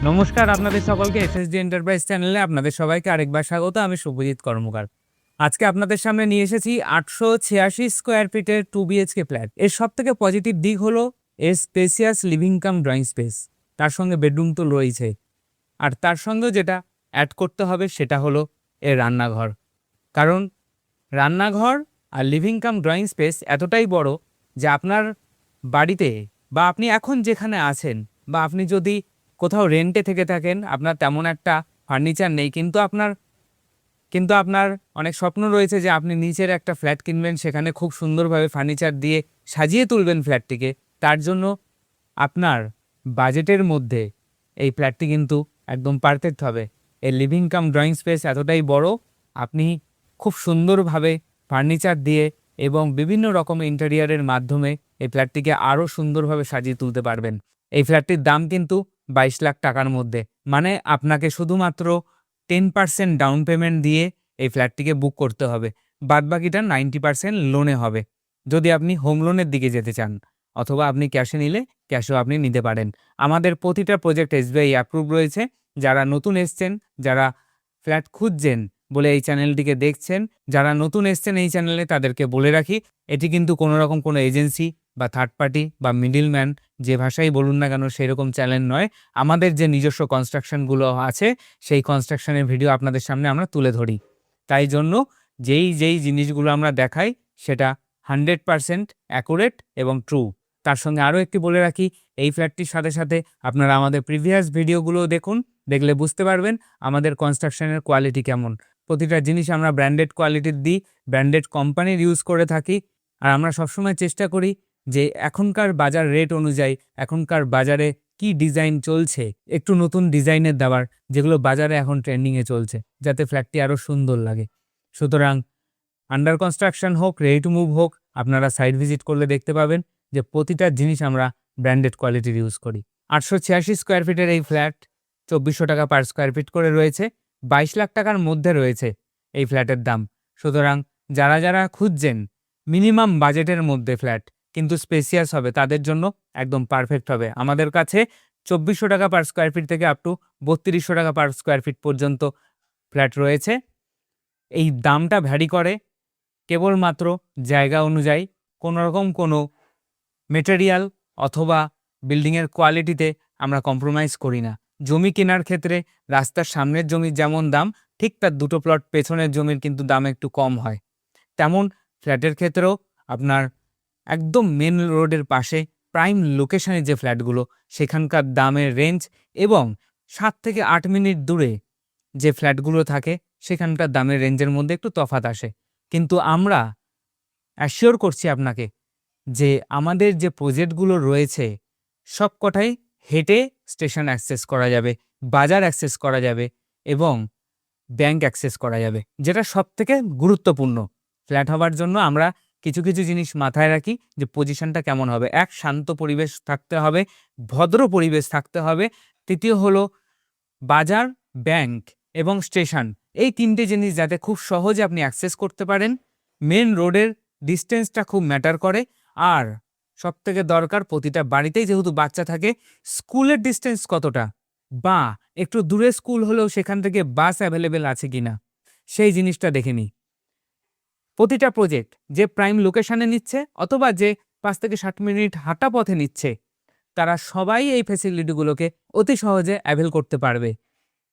নমস্কার আপনাদের সকলকে এসএসডি এন্টারপ্রাইজ চ্যানেলে আপনাদের সবাইকে আরেকবার স্বাগত। আমি শুভজিৎ কর্মকার। আজকে আপনাদের সামনে নিয়ে এসেছি 886 স্কোয়ার ফিটের 2 বিএইচকে ফ্ল্যাট। এর সবথেকে পজিটিভ দিক হলো এর spacious living cum drawing space, তার সঙ্গে বেডরুম তো রয়েছে, আর তার সঙ্গে যেটা অ্যাড করতে হবে সেটা হলো এর রান্নাঘর। কারণ রান্নাঘর আর লিভিং কাম ড্রয়িং স্পেস এতটাই বড় যে আপনার বাড়িতে বা আপনি এখন যেখানে আছেন বা আপনি যদি কোথাও রেন্টে থেকে থাকেন, আপনার তেমন একটা ফার্নিচার নেই, কিন্তু আপনার অনেক স্বপ্ন রয়েছে যে আপনি নিচের একটা ফ্ল্যাট কিনবেন, সেখানে খুব সুন্দরভাবে ফার্নিচার দিয়ে সাজিয়ে তুলবেন ফ্ল্যাটটিকে। তার জন্য আপনার বাজেটের মধ্যে এই ফ্ল্যাটটি কিন্তু একদম পারফেক্ট হবে। এর লিভিং কাম ড্রয়িং স্পেস এতটাই বড়, আপনি খুব সুন্দরভাবে ফার্নিচার দিয়ে এবং বিভিন্ন রকম ইন্টেরিয়ারের মাধ্যমে এই ফ্ল্যাটটিকে আরও সুন্দরভাবে সাজিয়ে তুলতে পারবেন। এই ফ্ল্যাটটির দাম কিন্তু 22 লাখ টাকার মধ্যে, মানে আপনাকে শুধুমাত্র 10% ডাউন পেমেন্ট দিয়ে এই ফ্ল্যাটটিকে বুক করতে হবে, বাদবাকিটা 90% লোনে হবে যদি আপনি হোম লোনের দিকে যেতে চান, অথবা আপনি ক্যাশে নিলে ক্যাশেও আপনি নিতে পারেন। আমাদের প্রতিটা প্রজেক্ট এসবিআই অ্যাপ্রুভ রয়েছে। যারা নতুন এসছেন, যারা ফ্ল্যাট খুঁজছেন বলে এই চ্যানেলটিকে দেখছেন, যারা নতুন এসছেন এই চ্যানেলে, তাদেরকে বলে রাখি এটি কিন্তু কোনো রকম কোনো এজেন্সি বা থার্ড পার্টি বা মিডলম্যান, যে ভাষাই বলুন না কেন, সেরকম চ্যানেল নয়। আমাদের যে নিজস্ব কনস্ট্রাকশনগুলো আছে সেই কনস্ট্রাকশনের ভিডিও আপনাদের সামনে আমরা তুলে ধরি। তাই জন্য যেই জিনিসগুলো আমরা দেখাই সেটা 100% অ্যাকুরেট এবং ট্রু। তার সঙ্গে আরও একটি বলে রাখি, এই ফ্ল্যাটটির সাথে সাথে আপনারা আমাদের প্রিভিয়াস ভিডিওগুলো দেখুন, দেখলে বুঝতে পারবেন আমাদের কনস্ট্রাকশনের কোয়ালিটি কেমন। প্রতিটা জিনিস আমরা ব্র্যান্ডেড কোয়ালিটির দিই, ব্র্যান্ডেড কোম্পানির ইউজ করে থাকি। আর আমরা সবসময় চেষ্টা করি যে এখনকার বাজার রেট অনুযায়ী এখনকার বাজারে কি ডিজাইন চলছে একটু নতুন ডিজাইনের দেওয়ার, যেগুলো বাজারে এখন ট্রেন্ডিংয়ে চলছে, যাতে ফ্ল্যাটটি আরও সুন্দর লাগে। সুতরাং আন্ডার কনস্ট্রাকশন হোক, রেডি টু মুভ হোক, আপনারা সাইট ভিজিট করলে দেখতে পাবেন যে প্রতিটা জিনিস আমরা ব্র্যান্ডেড কোয়ালিটির ইউজ করি। 886 স্কোয়ার ফিটের এই ফ্ল্যাট 2400 টাকা পার স্কোয়ার ফিট করে রয়েছে। 22 লাখ টাকার মধ্যে রয়েছে এই ফ্ল্যাটের দাম। সুতরাং যারা খুঁজছেন মিনিমাম বাজেটের মধ্যে ফ্ল্যাট কিন্তু স্পেসিয়াস হবে, তাদের জন্য একদম পারফেক্ট হবে। আমাদের কাছে 2400 টাকা পার স্কোয়ার ফিট থেকে আপ টু 3200 টাকা পার স্কোয়ার ফিট পর্যন্ত ফ্ল্যাট রয়েছে। এই দামটা ভ্যারি করে কেবলমাত্র জায়গা অনুযায়ী, কোনোরকম কোনো মেটেরিয়াল অথবা বিল্ডিংয়ের কোয়ালিটিতে আমরা কম্প্রোমাইজ করি না। জমি কেনার ক্ষেত্রে রাস্তার সামনের জমির যেমন দাম, ঠিক তার দুটো প্লট পেছনের জমির কিন্তু দাম একটু কম হয়। তেমন ফ্ল্যাটের ক্ষেত্রেও আপনার একদম মেন রোডের পাশে প্রাইম লোকেশনের যে ফ্ল্যাটগুলো, সেখানকার দামের রেঞ্জ এবং 7 থেকে 8 মিনিট দূরে যে ফ্ল্যাটগুলো থাকে সেখানকার দামের রেঞ্জের মধ্যে একটু তফাৎ আসে। কিন্তু আমরা অ্যাসিওর করছি আপনাকে যে আমাদের যে প্রজেক্টগুলো রয়েছে সব কটাই হেঁটে স্টেশন অ্যাক্সেস করা যাবে, বাজার অ্যাক্সেস করা যাবে এবং ব্যাংক অ্যাক্সেস করা যাবে, যেটা সবথেকে গুরুত্বপূর্ণ। ফ্ল্যাট হওয়ার জন্য আমরা কিছু জিনিস মাথায় রাখি যে পজিশনটা কেমন হবে। এক, শান্ত পরিবেশ থাকতে হবে, ভদ্র পরিবেশ থাকতে হবে। তৃতীয় হলো বাজার, ব্যাংক এবং স্টেশন, এই 3টে জিনিস যাতে খুব সহজে আপনি অ্যাক্সেস করতে পারেন। মেন রোডের ডিস্টেন্সটা খুব ম্যাটার করে। আর সবথেকে দরকার, প্রতিটা বাড়িতেই যেহেতু বাচ্চা থাকে, স্কুলের ডিস্টেন্স কতটা, বা একটু দূরে স্কুল হলেও সেখান থেকে বাস অ্যাভেলেবেল আছে কিনা, সেই জিনিসটা দেখে নিই। প্রতিটা প্রজেক্ট যে প্রাইম লোকেশনে নিচ্ছে অথবা যে 5 থেকে 60 মিনিট হাঁটা পথে নিচ্ছে, তারা সবাই এই ফ্যাসিলিটিগুলোকে অতি সহজে অ্যাভেল করতে পারবে।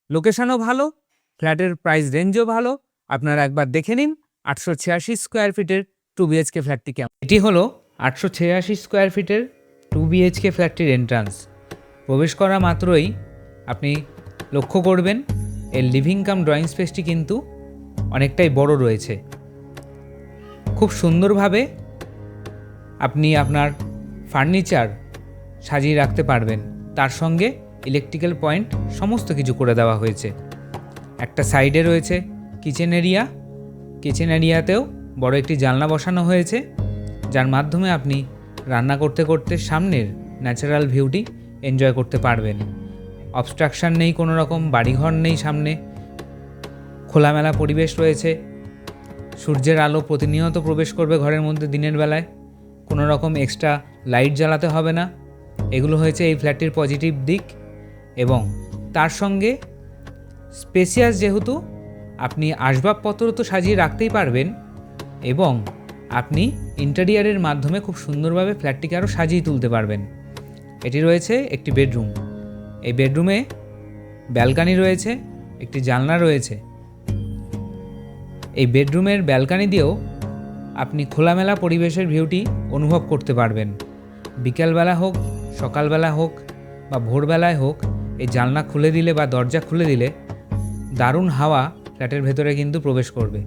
লোকেশনও ভালো, ফ্ল্যাটের প্রাইস রেঞ্জও ভালো। আপনারা একবার দেখে নিন 886 স্কোয়ার ফিটের 2 বিএইচকে ফ্ল্যাটটি কেমন। এটি হলো 886 স্কোয়ার ফিটের 2 বিএইচকে ফ্ল্যাটটির এন্ট্রান্স। প্রবেশ করা মাত্রই আপনি লক্ষ্য করবেন এর লিভিং কাম ড্রয়িং স্পেসটি কিন্তু অনেকটাই বড় রয়েছে। খুব সুন্দরভাবে আপনি আপনার ফার্নিচার সাজিয়ে রাখতে পারবেন। তার সঙ্গে ইলেকট্রিক্যাল পয়েন্ট সমস্ত কিছু করে দেওয়া হয়েছে। একটা সাইডে রয়েছে কিচেন এরিয়া, কিচেন এরিয়াতেও বড় একটি জানলা বসানো হয়েছে, যার মাধ্যমে আপনি রান্না করতে করতে সামনের ন্যাচারাল ভিউটি এনজয় করতে পারবেন। অবস্ট্রাকশান নেই, কোনো রকম বাড়িঘর নেই, সামনে খোলামেলা পরিবেশ রয়েছে। সূর্যের আলো প্রতিনিয়ত প্রবেশ করবে ঘরের মধ্যে দিনের বেলায়, কোনো রকম এক্সট্রা লাইট জ্বালাতে হবে না। এগুলো হয়েছে এই ফ্ল্যাটটির পজিটিভ দিক। এবং তার সঙ্গে স্পেসিয়াস যেহেতু আপনি আসবাবপত্র তো সাজিয়ে রাখতেই পারবেন এবং আপনি ইন্টেরিয়ারের মাধ্যমে খুব সুন্দরভাবে ফ্ল্যাটটিকে আরও সাজিয়ে তুলতে পারবেন। এটি রয়েছে একটি বেডরুম। এই বেডরুমে ব্যালকানি রয়েছে, একটি জানলা রয়েছে। এই বেডরুমের ব্যালকানি দিয়েও আপনি খোলামেলা পরিবেশের ভিউটি অনুভব করতে পারবেন। বিকেলবেলা হোক, সকালবেলা হোক বা ভোরবেলায় হোক, এই জানলা খুলে দিলে বা দরজা খুলে দিলে দারুণ হাওয়া ফ্ল্যাটের ভেতরে কিন্তু প্রবেশ করবে।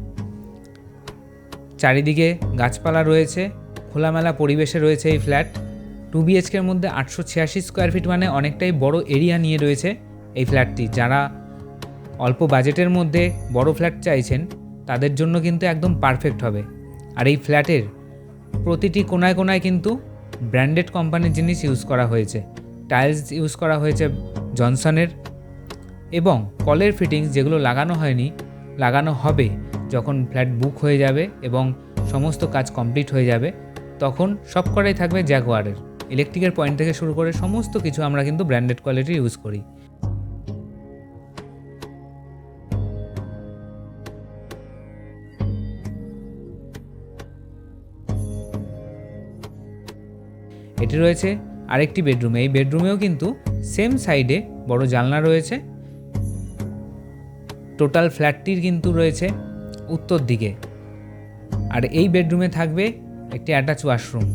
চারিদিকে গাছপালা রয়েছে, খোলামেলা পরিবেশে রয়েছে এই ফ্ল্যাট। 2 BHKর মধ্যে 886 স্কোয়ার ফিট মানে অনেকটাই বড় এরিয়া নিয়ে রয়েছে এই ফ্ল্যাটটি। যারা অল্প বাজেটের মধ্যে বড় ফ্ল্যাট চাইছেন তাদের জন্য কিন্তু একদম পারফেক্ট হবে। আর এই ফ্ল্যাটের প্রতিটি কোনায় কোনায় কিন্তু ব্র্যান্ডেড কোম্পানির জিনিস ইউজ করা হয়েছে। টাইলস ইউজ করা হয়েছে জনসনের, এবং কলের ফিটিংস যেগুলো লাগানো হয়নি, লাগানো হবে যখন ফ্ল্যাট বুক হয়ে যাবে এবং সমস্ত কাজ কমপ্লিট হয়ে যাবে, তখন সব কটাই থাকবে জ্যাগুয়ারের। ইলেকট্রিকের পয়েন্ট থেকে শুরু করে সমস্ত কিছু আমরা কিন্তু ব্র্যান্ডেড কোয়ালিটি ইউজ করি। এটি রয়েছে আরেকটি বেডরুমে। এই বেডরুমেও কিন্তু সেম সাইডে বড় জানলা রয়েছে। টোটাল ফ্ল্যাটটির কিন্তু রয়েছে উত্তর দিকে। আর এই বেডরুমে থাকবে একটি অ্যাটাচ ওয়াশরুম।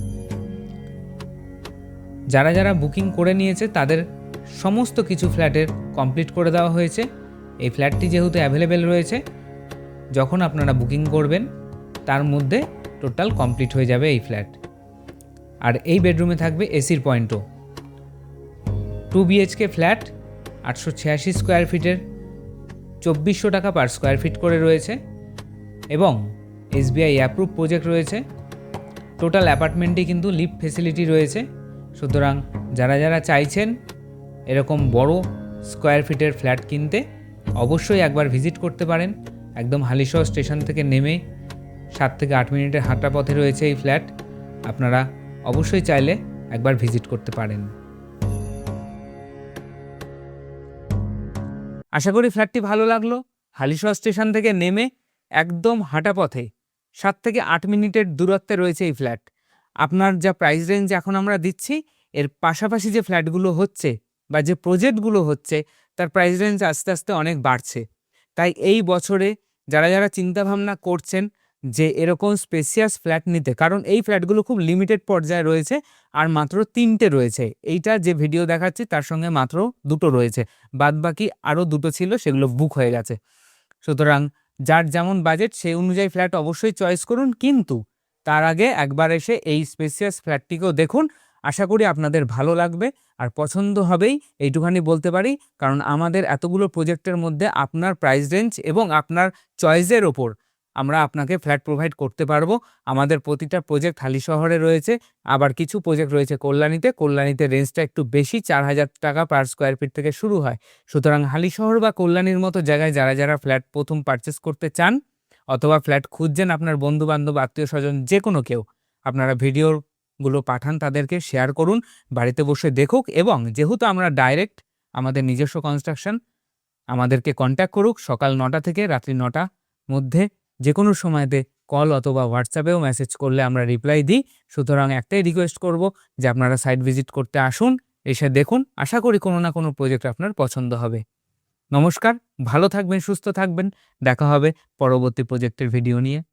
যারা যারা বুকিং করে নিয়েছে তাদের সমস্ত কিছু ফ্ল্যাটের কমপ্লিট করে দেওয়া হয়েছে। এই ফ্ল্যাটটি যেহেতু অ্যাভেলেবেল রয়েছে, যখন আপনারা বুকিং করবেন তার মধ্যে টোটাল কমপ্লিট হয়ে যাবে এই ফ্ল্যাট। আর এই বেডরুমে থাকবে এসির পয়েন্টও। 2 BHK ফ্ল্যাট 886 স্কোয়ার ফিটের 2400 টাকা পার স্কোয়ার ফিট করে রয়েছে এবং SBI অ্যাপ্রুভ প্রজেক্ট রয়েছে। টোটাল অ্যাপার্টমেন্টে কিন্তু লিফট ফেসিলিটি রয়েছে। সুতরাং যারা যারা চাইছেন এরকম বড় স্কোয়ার ফিটের ফ্ল্যাট কিনতে, অবশ্যই একবার ভিজিট করতে পারেন। একদম হালিশহর স্টেশন থেকে নেমে 7 থেকে 8 মিনিটের হাঁটা পথে রয়েছে এই ফ্ল্যাট। আপনারা অবশ্যই চাইলে একবার ভিজিট করতে পারেন। আশা করি ফ্ল্যাটটি ভালো লাগলো। হালিশহর স্টেশন থেকে নেমে একদম হাঁটা পথে 7 থেকে 8 মিনিটের দূরত্বে রয়েছে এই ফ্ল্যাট। আপনার যা প্রাইস রেঞ্জ এখন আমরা দিচ্ছি, এর পাশাপাশি যে ফ্ল্যাটগুলো হচ্ছে বা যে প্রজেক্টগুলো হচ্ছে তার প্রাইস রেঞ্জ আস্তে আস্তে অনেক বাড়ছে। তাই এই বছরে যারা যারা চিন্তাভাবনা করছেন যে এরকম স্পেসিয়াস ফ্ল্যাট নিতে, কারণ এই ফ্ল্যাটগুলো খুব লিমিটেড পর্যায়ে রয়েছে আর মাত্র 3টে রয়েছে। এইটা যে ভিডিও দেখাচ্ছি তার সঙ্গে মাত্র 2টো রয়েছে, বাদবাকি আরও 2টো ছিল, সেগুলো বুক হয়ে গেছে। সুতরাং যার যেমন বাজেট সেই অনুযায়ী ফ্ল্যাট অবশ্যই চয়েস করুন, কিন্তু তার আগে একবার এসে এই স্পেসিয়াস ফ্ল্যাটটিকেও দেখুন। আশা করি আপনাদের ভালো লাগবে আর পছন্দ হবেই, এইটুখানি বলতে পারি। কারণ আমাদের এতগুলো প্রজেক্টের মধ্যে আপনার প্রাইস রেঞ্জ এবং আপনার চয়েসের ওপর আমরা আপনাকে ফ্ল্যাট প্রোভাইড করতে পারবো। আমাদের প্রতিটা প্রজেক্ট হালিশহরে রয়েছে, আবার কিছু প্রজেক্ট রয়েছে কল্যাণীতে। কল্যাণীতে রেঞ্জটা একটু বেশি, 4000 টাকা পার স্কোয়ার ফিট থেকে শুরু হয়। সুতরাং হালিশহর বা কল্যাণীর মতো জায়গায় যারা যারা ফ্ল্যাট প্রথম পারচেস করতে চান অথবা ফ্ল্যাট খুঁজছেন, আপনার বন্ধু বান্ধব আত্মীয় স্বজন যে কোনো কেউ, আপনারা ভিডিওগুলো পাঠান, তাদেরকে শেয়ার করুন, বাড়িতে বসে দেখুক। এবং যেহেতু আমরা ডাইরেক্ট আমাদের নিজস্ব কনস্ট্রাকশন, আমাদেরকে কন্ট্যাক্ট করুক সকাল 9টা থেকে রাত্রি 9টার মধ্যে। যে কোনো সময়তে কল অথবা হোয়াটসঅ্যাপেও মেসেজ করলে আমরা রিপ্লাই দিই। সুতরাং একটাই রিকোয়েস্ট করব যে আপনারা সাইট ভিজিট করতে আসুন, এসে দেখুন। আশা করি কোনো না কোনো প্রজেক্ট আপনার পছন্দ হবে। নমস্কার, ভালো থাকবেন, সুস্থ থাকবেন। দেখা হবে পরবর্তী প্রজেক্টের ভিডিও নিয়ে।